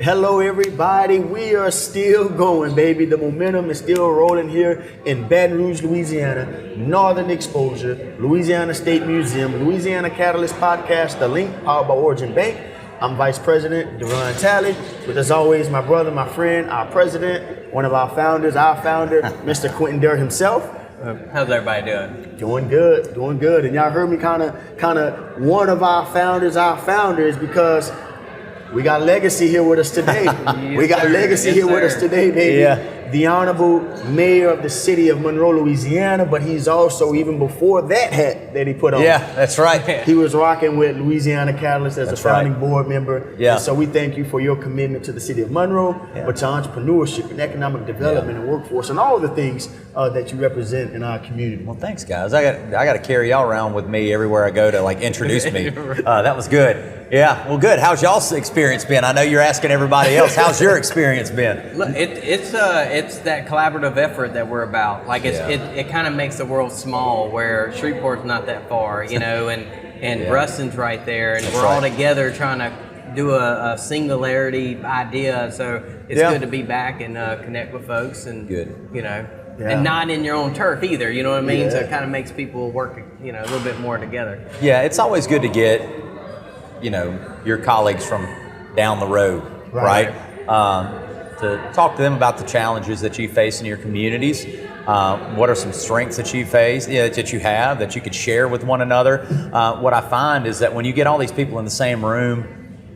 Hello, everybody. We are still going, baby. The momentum is still rolling here in Baton Rouge, Louisiana. Northern Exposure, Louisiana State Museum, Louisiana Catalyst podcast, The Link, powered by Origin Bank. I'm Vice President Deron Talley, with as always, my brother, my friend, our president, one of our founders, our founder, Mr. Quentin Durr himself. How's everybody doing? Doing good. And y'all heard me kind of one of our founders, because we got legacy here with us today. We got legacy here with us today, baby. Yeah. The Honorable Mayor of the city of Monroe, Louisiana, but he's also, even before that hat that he put on. Yeah, that's right. He was rocking with Louisiana Catalyst as a founding board member. Yeah. And so we thank you for your commitment to the city of Monroe, but to entrepreneurship and economic development and workforce and all the things that you represent in our community. Well, thanks, guys. I got to carry y'all around with me everywhere I go to introduce me. That was good. Yeah, well, good. How's y'all's experience been? I know you're asking everybody else. How's your experience been? Look, it's that collaborative effort that we're about. It kind of makes the world small, where Shreveport's not that far, and Ruston's right there, and we're all together trying to do a singularity idea. So it's good to be back and connect with folks, and and not in your own turf either. You know what I mean? So it kind of makes people work, a little bit more together. Yeah, it's always good to get your colleagues from down the road, right? To talk to them about the challenges that you face in your communities. What are some strengths that you face, that you have, that you could share with one another? What I find is that when you get all these people in the same room,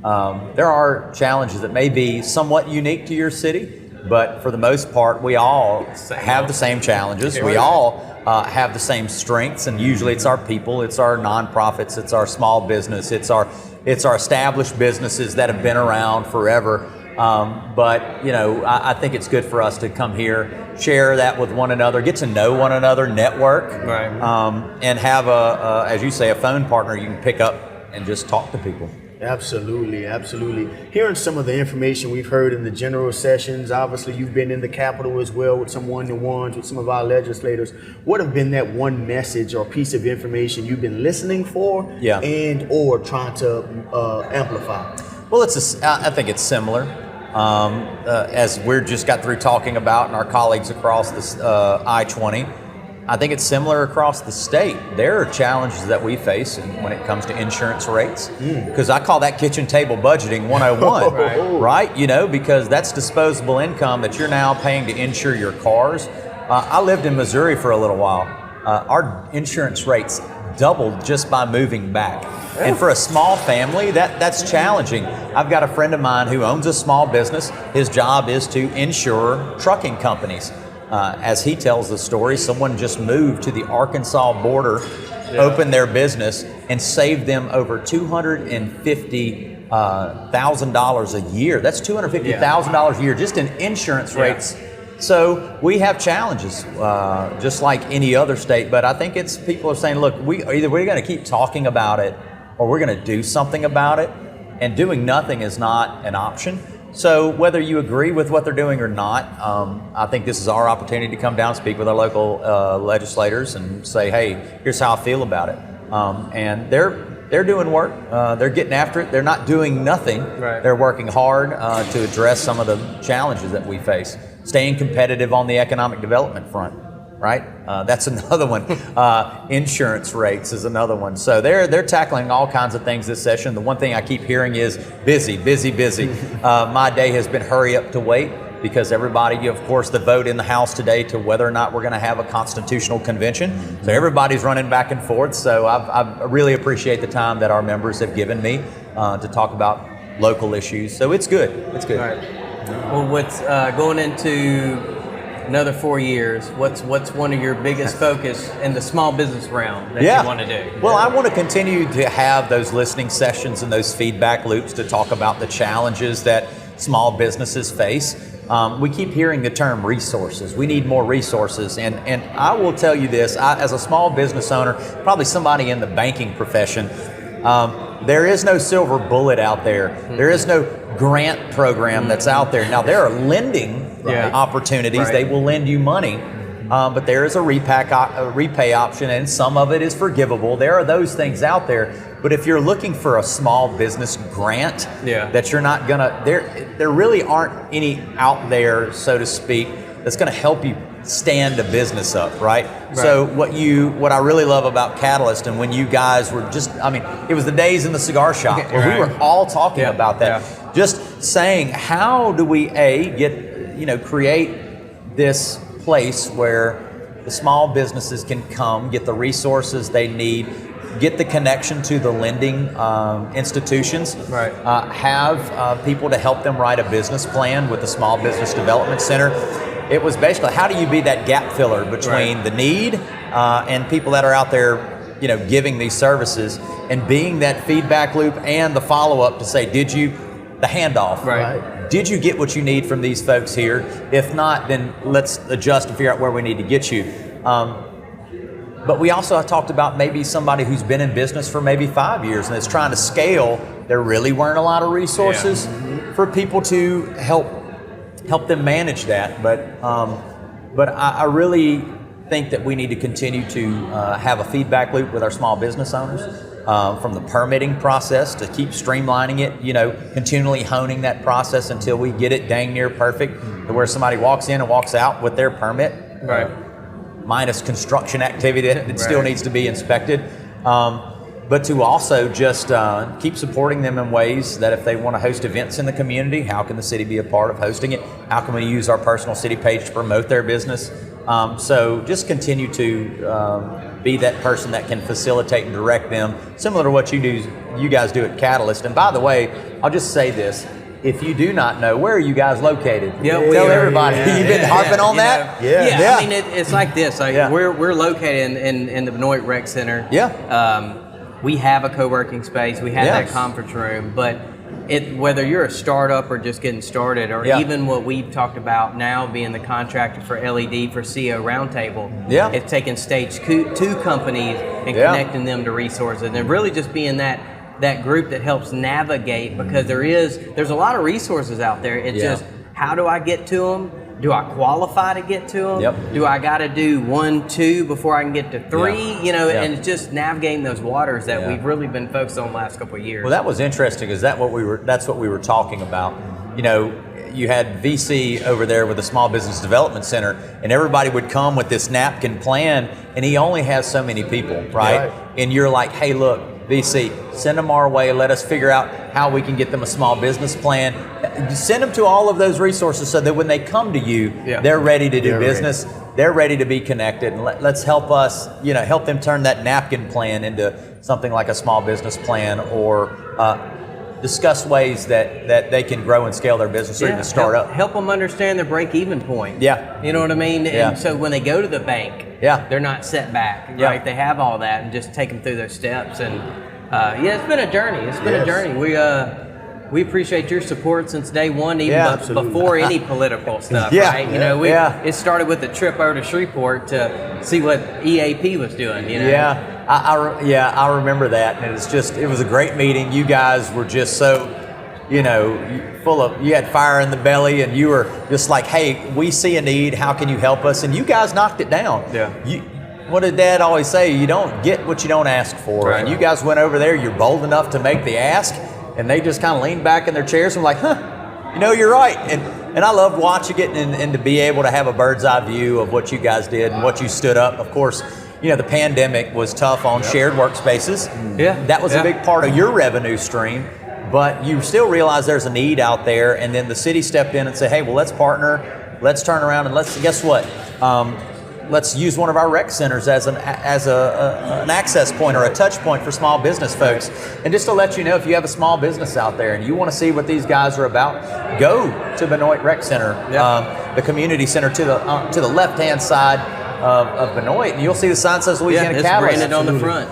there are challenges that may be somewhat unique to your city, but for the most part, we all have the same challenges. We all have the same strengths, and usually it's our people, it's our nonprofits, it's our small business, it's our established businesses that have been around forever. But I think it's good for us to come here, share that with one another, get to know one another, network, and have as you say, a phone partner you can pick up and just talk to people. Absolutely. Hearing some of the information we've heard in the general sessions, obviously you've been in the Capitol as well with some one-to-ones with some of our legislators. What have been that one message or piece of information you've been listening for and or trying to amplify? Well, I think it's similar. As we just got through talking about, and our colleagues across this I-20, I think it's similar across the state. There are challenges that we face when it comes to insurance rates, because I call that kitchen table budgeting 101, right? Because that's disposable income that you're now paying to insure your cars. I lived in Missouri for a little while. Our insurance rates doubled just by moving back. And for a small family, that's challenging. I've got a friend of mine who owns a small business. His job is to insure trucking companies. As he tells the story, someone just moved to the Arkansas border, opened their business, and saved them over $250,000 a year. That's $250,000 a year just in insurance rates. So we have challenges, just like any other state. But I think people are saying, look, either we're going to keep talking about it, or we're going to do something about it. And doing nothing is not an option. So whether you agree with what they're doing or not, I think this is our opportunity to come down and speak with our local legislators and say, hey, here's how I feel about it. And they're doing work. They're getting after it. They're not doing nothing. Right. They're working hard to address some of the challenges that we face. Staying competitive on the economic development front, right? That's another one. Insurance rates is another one. So they're tackling all kinds of things this session. The one thing I keep hearing is busy. My day has been hurry up to wait, because everybody, of course, the vote in the House today to whether or not we're going to have a constitutional convention. So everybody's running back and forth. So I really appreciate the time that our members have given me to talk about local issues. So it's good. It's good. All right. Well, what's going into another 4 years, what's one of your biggest focus in the small business realm that you want to do? Well, I want to continue to have those listening sessions and those feedback loops to talk about the challenges that small businesses face. We keep hearing the term resources. We need more resources. And I will tell you this, as a small business owner, probably somebody in the banking profession, there is no silver bullet out there. There is no grant program that's out there. Now, there are lending opportunities. They will lend you money. but there is a repay option, and some of it is forgivable. There are those things out there. But if you're looking for a small business grant, that you're not gonna, there really aren't any out there, so to speak, that's gonna help you stand a business up, right? So what I really love about Catalyst, and when you guys were just, I mean, it was the days in the cigar shop where we were all talking about that. Just saying, how do we create this place where the small businesses can come, get the resources they need, get the connection to the lending institutions, have people to help them write a business plan with the Small Business Development Center. It was basically, how do you be that gap filler between the need and people that are out there, giving these services, and being that feedback loop and the follow-up to say, the handoff. Did you get what you need from these folks here? If not, then let's adjust and figure out where we need to get you. But we also talked about maybe somebody who's been in business for maybe 5 years and is trying to scale. There really weren't a lot of resources for people to help them manage that. But I really think that we need to continue to have a feedback loop with our small business owners, from the permitting process to keep streamlining it, continually honing that process until we get it dang near perfect, to where somebody walks in and walks out with their permit, minus construction activity that still needs to be inspected. But to also just keep supporting them in ways that if they want to host events in the community, how can the city be a part of hosting it? How can we use our personal city page to promote their business? So just continue to be that person that can facilitate and direct them, similar to what you guys do at Catalyst. And by the way, I'll just say this. If you do not know, where are you guys located? Tell everybody. You've been harping on that? I mean, it's like this. We're located in the Benoit Rec Center. We have a co-working space. We have that conference room. But whether you're a startup or just getting started, or even what we've talked about now being the contractor for LED for CEO Roundtable, it's taking stage 2 companies and connecting them to resources, and really just being that group that helps navigate, because there's a lot of resources out there. It's just, how do I get to them? Do I qualify to get to them? Do I got to do 1, 2 before I can get to 3? And it's just navigating those waters that we've really been focused on the last couple of years. Well, that was interesting, because that's what we were talking about. You had VC over there with the Small Business Development Center, and everybody would come with this napkin plan, and he only has so many people, right? And you're like, hey, look, VC, send them our way. Let us figure out how we can get them a small business plan. Send them to all of those resources so that when they come to you, they're ready to do business. They're ready to be connected. And let's help us, help them turn that napkin plan into something like a small business plan, or discuss ways that they can grow and scale their business, or even start up. Help them understand their break-even point. You know what I mean? And so when they go to the bank, they're not set back, right? They have all that, and just take them through those steps. And it's been a journey. It's been a journey. We appreciate your support since day one, even before any political stuff, right? It started with the trip over to Shreveport to see what EAP was doing, I remember that, and it was a great meeting. You guys were just so, full of, you had fire in the belly, and you were just like, hey, we see a need, how can you help us? And you guys knocked it down. What did Dad always say? You don't get what you don't ask for. And you guys went over there, you're bold enough to make the ask, and they just kind of leaned back in their chairs and were like, you're right. And I loved watching it, and to be able to have a bird's eye view of what you guys did and what you stood up. Of course, the pandemic was tough on shared workspaces. That was a big part of your revenue stream, but you still realize there's a need out there. And then the city stepped in and said, hey, well, let's partner, let's turn around, and guess what? Let's use one of our rec centers as an access point or a touch point for small business folks. And just to let you know, if you have a small business out there and you want to see what these guys are about, go to Benoit Rec Center, the community center to the left-hand side of Benoit, and you'll see the sign that says Louisiana Catalyst. Branded on the front.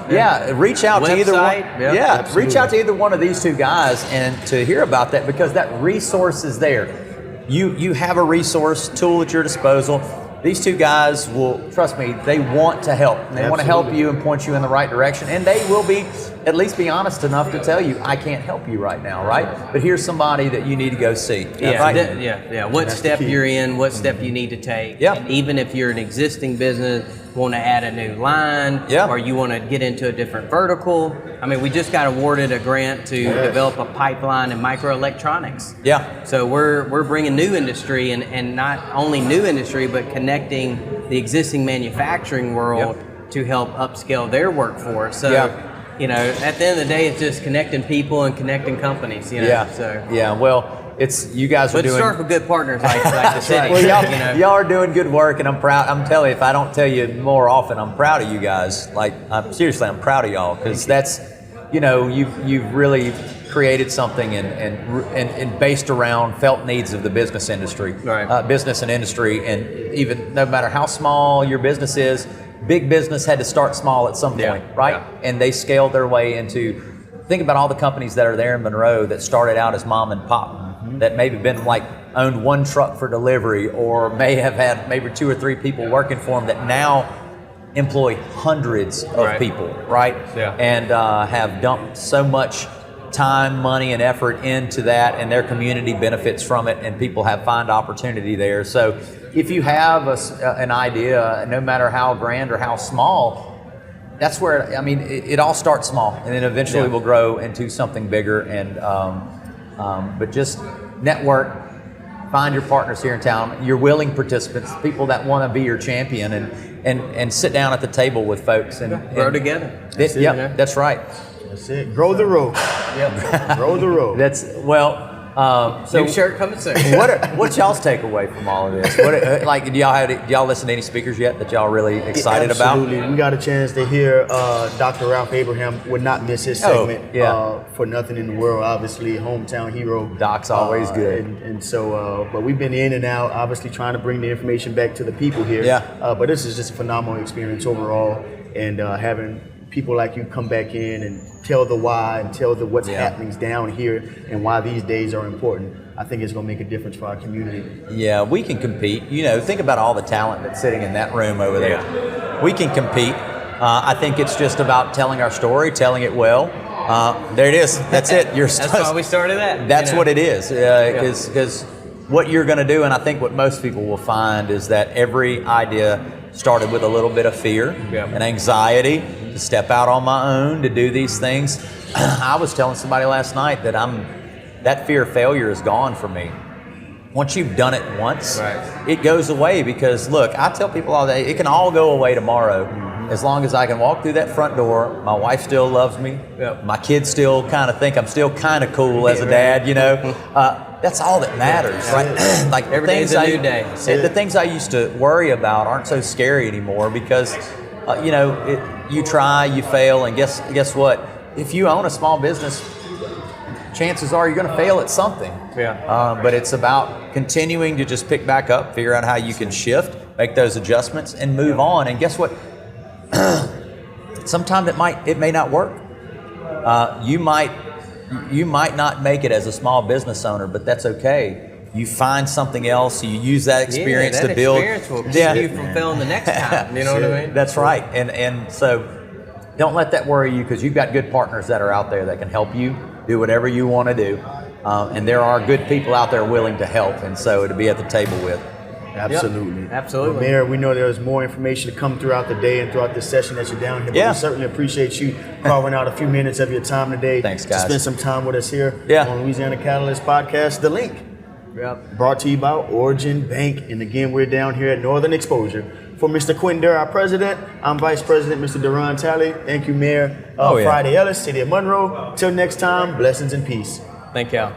Reach out to either one. Reach out to either one of these two guys and to hear about that, because that resource is there. You have a resource tool at your disposal. These two guys will, trust me, they want to help. They want to help you and point you in the right direction, and they will be at least be honest enough to tell you, I can't help you right now, right? But here's somebody that you need to go see. Yeah, right? yeah. What step you're in, what step you need to take. Yeah. And even if you're an existing business, want to add a new line, or you want to get into a different vertical. I mean, we just got awarded a grant to develop a pipeline in microelectronics. Yeah. So we're bringing new industry and not only new industry, but connecting the existing manufacturing world to help upscale their workforce. So, you know, at the end of the day, it's just connecting people and connecting companies, you know. Well, it's you guys are doing. But start with good partners like the city. Well, y'all are doing good work, and I'm proud. I'm telling you, if I don't tell you more often, I'm proud of you guys. Like, I'm proud of y'all, because that's, you know, you've really created something and based around felt needs of the business industry, business and industry, and even no matter how small your business is, big business had to start small at some point, right? And they scaled their way into. Think about all the companies that are there in Monroe that started out as mom and pop. That maybe been like owned one truck for delivery, or may have had maybe 2 or 3 people working for them that now employ hundreds of people, right? And have dumped so much time, money, and effort into that, and their community benefits from it, and people find opportunity there. So if you have an idea, no matter how grand or how small, that's where, I mean, it all starts small, and then eventually will grow into something bigger. And but just network, find your partners here in town, your willing participants, people that want to be your champion, and sit down at the table with folks and grow together. That's right. That's it. Grow the road. Grow the road. So new shirt coming soon. What's y'all's takeaway from all of this? Do y'all listen to any speakers yet that y'all really excited about? Absolutely. We got a chance to hear Dr. Ralph Abraham. Would not miss his segment for nothing in the world. Obviously, hometown hero. Doc's always good. And so, but we've been in and out, obviously trying to bring the information back to the people here. But this is just a phenomenal experience overall, and having people like you come back in and tell the why and tell the what's happening down here and why these days are important. I think it's going to make a difference for our community. Yeah, we can compete. You know, think about all the talent that's sitting in that room over there. We can compete. I think it's just about telling our story, telling it well. There it is. That's it. That's why we started that. That's what it is. Because what you're going to do, and I think what most people will find, is that every idea started with a little bit of fear and anxiety to step out on my own, to do these things. I was telling somebody last night that that fear of failure is gone for me. Once you've done it once, it goes away, because look, I tell people all day, it can all go away tomorrow. As long as I can walk through that front door, my wife still loves me. My kids still kind of think I'm still kind of cool as a dad, you know. That's all that matters, right? Like every day's a new day. The things I used to worry about aren't so scary anymore, because, you know, you try, you fail, and guess what? If you own a small business, chances are you're going to fail at something. But it's about continuing to just pick back up, figure out how you can shift, make those adjustments, and move on. And guess what? Sometimes it may not work. You might not make it as a small business owner, but that's okay. You find something else. You use that experience to build. Experience will keep you from failing the next time. You know what I mean? That's right. And so don't let that worry you, because you've got good partners that are out there that can help you do whatever you want to do. And there are good people out there willing to help, and so to be at the table with. Absolutely. Absolutely. Well, Mayor, we know there's more information to come throughout the day and throughout this session that you're down here. But we certainly appreciate you carving out a few minutes of your time today. Thanks, guys. To spend some time with us here on Louisiana Catalyst Podcast. The Link. Brought to you by Origin Bank. And again, we're down here at Northern Exposure. For Mr. Quentin Durr, our president, I'm Vice President, Mr. Deron Talley. Thank you, Mayor. Friday Ellis, City of Monroe. Till next time, blessings and peace. Thank y'all.